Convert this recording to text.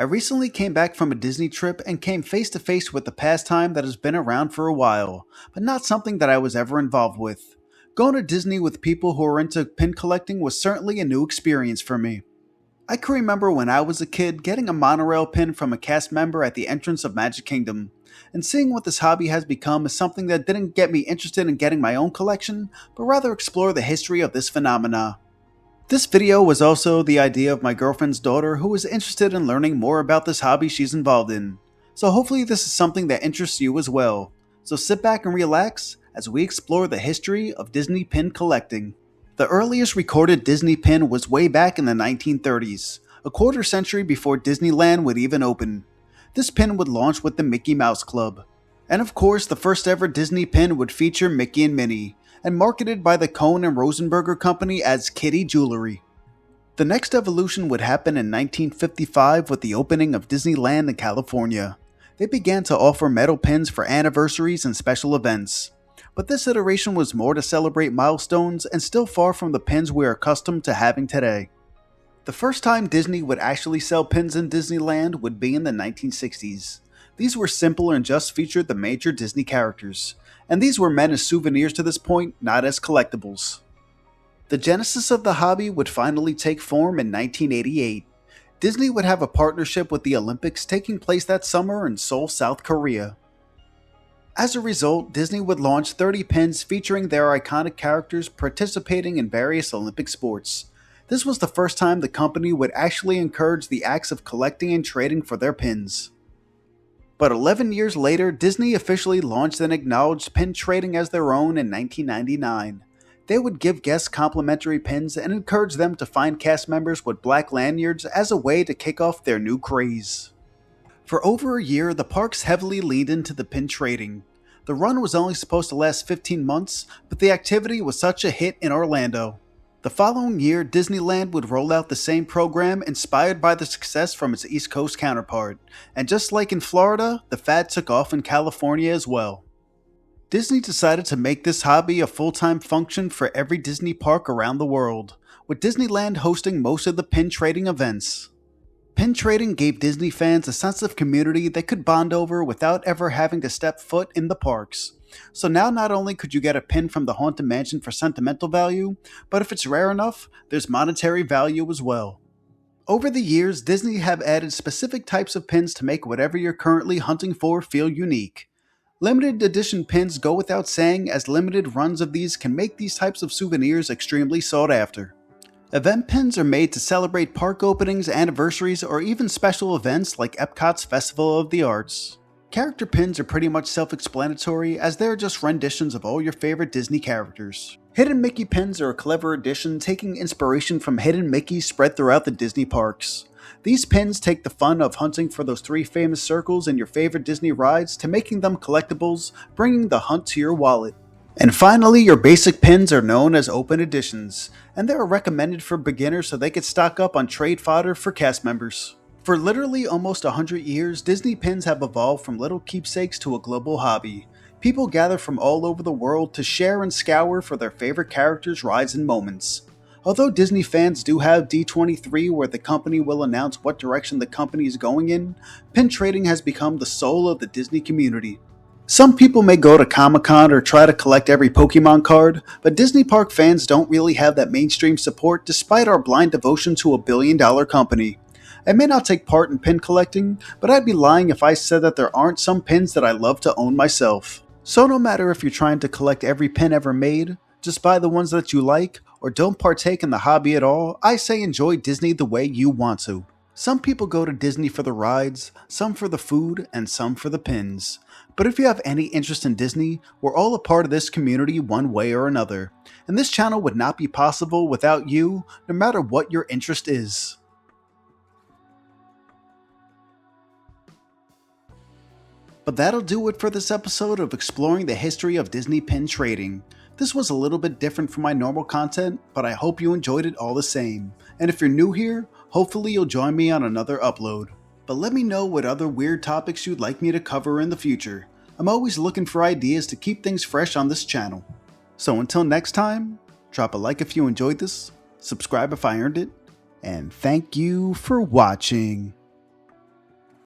I recently came back from a Disney trip and came face to face with a pastime that has been around for a while, but not something that I was ever involved with. Going to Disney with people who are into pin collecting was certainly a new experience for me. I can remember when I was a kid getting a monorail pin from a cast member at the entrance of Magic Kingdom, and seeing what this hobby has become is something that didn't get me interested in getting my own collection, but rather explore the history of this phenomena. This video was also the idea of my girlfriend's daughter who was interested in learning more about this hobby she's involved in. So hopefully this is something that interests you as well. So sit back and relax as we explore the history of Disney pin collecting. The earliest recorded Disney pin was way back in the 1930s, a quarter century before Disneyland would even open. This pin would launch with the Mickey Mouse Club. And of course, the first ever Disney pin would feature Mickey and Minnie, and marketed by the Cohn and Rosenberger Company as Kitty Jewelry. The next evolution would happen in 1955 with the opening of Disneyland in California. They began to offer metal pins for anniversaries and special events. But this iteration was more to celebrate milestones and still far from the pins we are accustomed to having today. The first time Disney would actually sell pins in Disneyland would be in the 1960s. These were simple and just featured the major Disney characters, and these were meant as souvenirs to this point, not as collectibles. The genesis of the hobby would finally take form in 1988. Disney would have a partnership with the Olympics taking place that summer in Seoul, South Korea. As a result, Disney would launch 30 pins featuring their iconic characters participating in various Olympic sports. This was the first time the company would actually encourage the acts of collecting and trading for their pins. But 11 years later, Disney officially launched and acknowledged pin trading as their own in 1999. They would give guests complimentary pins and encourage them to find cast members with black lanyards as a way to kick off their new craze. For over a year, the parks heavily leaned into the pin trading. The run was only supposed to last 15 months, but the activity was such a hit in Orlando. The following year, Disneyland would roll out the same program inspired by the success from its East Coast counterpart, and just like in Florida, the fad took off in California as well. Disney decided to make this hobby a full-time function for every Disney park around the world, with Disneyland hosting most of the pin trading events. Pin trading gave Disney fans a sense of community they could bond over without ever having to step foot in the parks. So now not only could you get a pin from the Haunted Mansion for sentimental value, but if it's rare enough, there's monetary value as well. Over the years, Disney have added specific types of pins to make whatever you're currently hunting for feel unique. Limited edition pins go without saying, as limited runs of these can make these types of souvenirs extremely sought after. Event pins are made to celebrate park openings, anniversaries, or even special events like Epcot's Festival of the Arts. Character pins are pretty much self-explanatory, as they're just renditions of all your favorite Disney characters. Hidden Mickey pins are a clever addition taking inspiration from hidden Mickeys spread throughout the Disney parks. These pins take the fun of hunting for those 3 famous circles in your favorite Disney rides to making them collectibles, bringing the hunt to your wallet. And finally, your basic pins are known as open editions, and they are recommended for beginners so they can stock up on trade fodder for cast members. For literally almost 100 years, Disney pins have evolved from little keepsakes to a global hobby. People gather from all over the world to share and scour for their favorite characters, rides, and moments. Although Disney fans do have D23 where the company will announce what direction the company is going in, pin trading has become the soul of the Disney community. Some people may go to Comic-Con or try to collect every Pokemon card, but Disney Park fans don't really have that mainstream support despite our blind devotion to a billion-dollar company. I may not take part in pin collecting, but I'd be lying if I said that there aren't some pins that I love to own myself. So no matter if you're trying to collect every pin ever made, just buy the ones that you like, or don't partake in the hobby at all, I say enjoy Disney the way you want to. Some people go to Disney for the rides, some for the food, and some for the pins. But if you have any interest in Disney, we're all a part of this community one way or another, and this channel would not be possible without you, no matter what your interest is. But that'll do it for this episode of exploring the history of Disney pin trading. This was a little bit different from my normal content, but I hope you enjoyed it all the same. And if you're new here, hopefully you'll join me on another upload. But let me know what other weird topics you'd like me to cover in the future. I'm always looking for ideas to keep things fresh on this channel. So until next time, drop a like if you enjoyed this, subscribe if I earned it, and thank you for watching.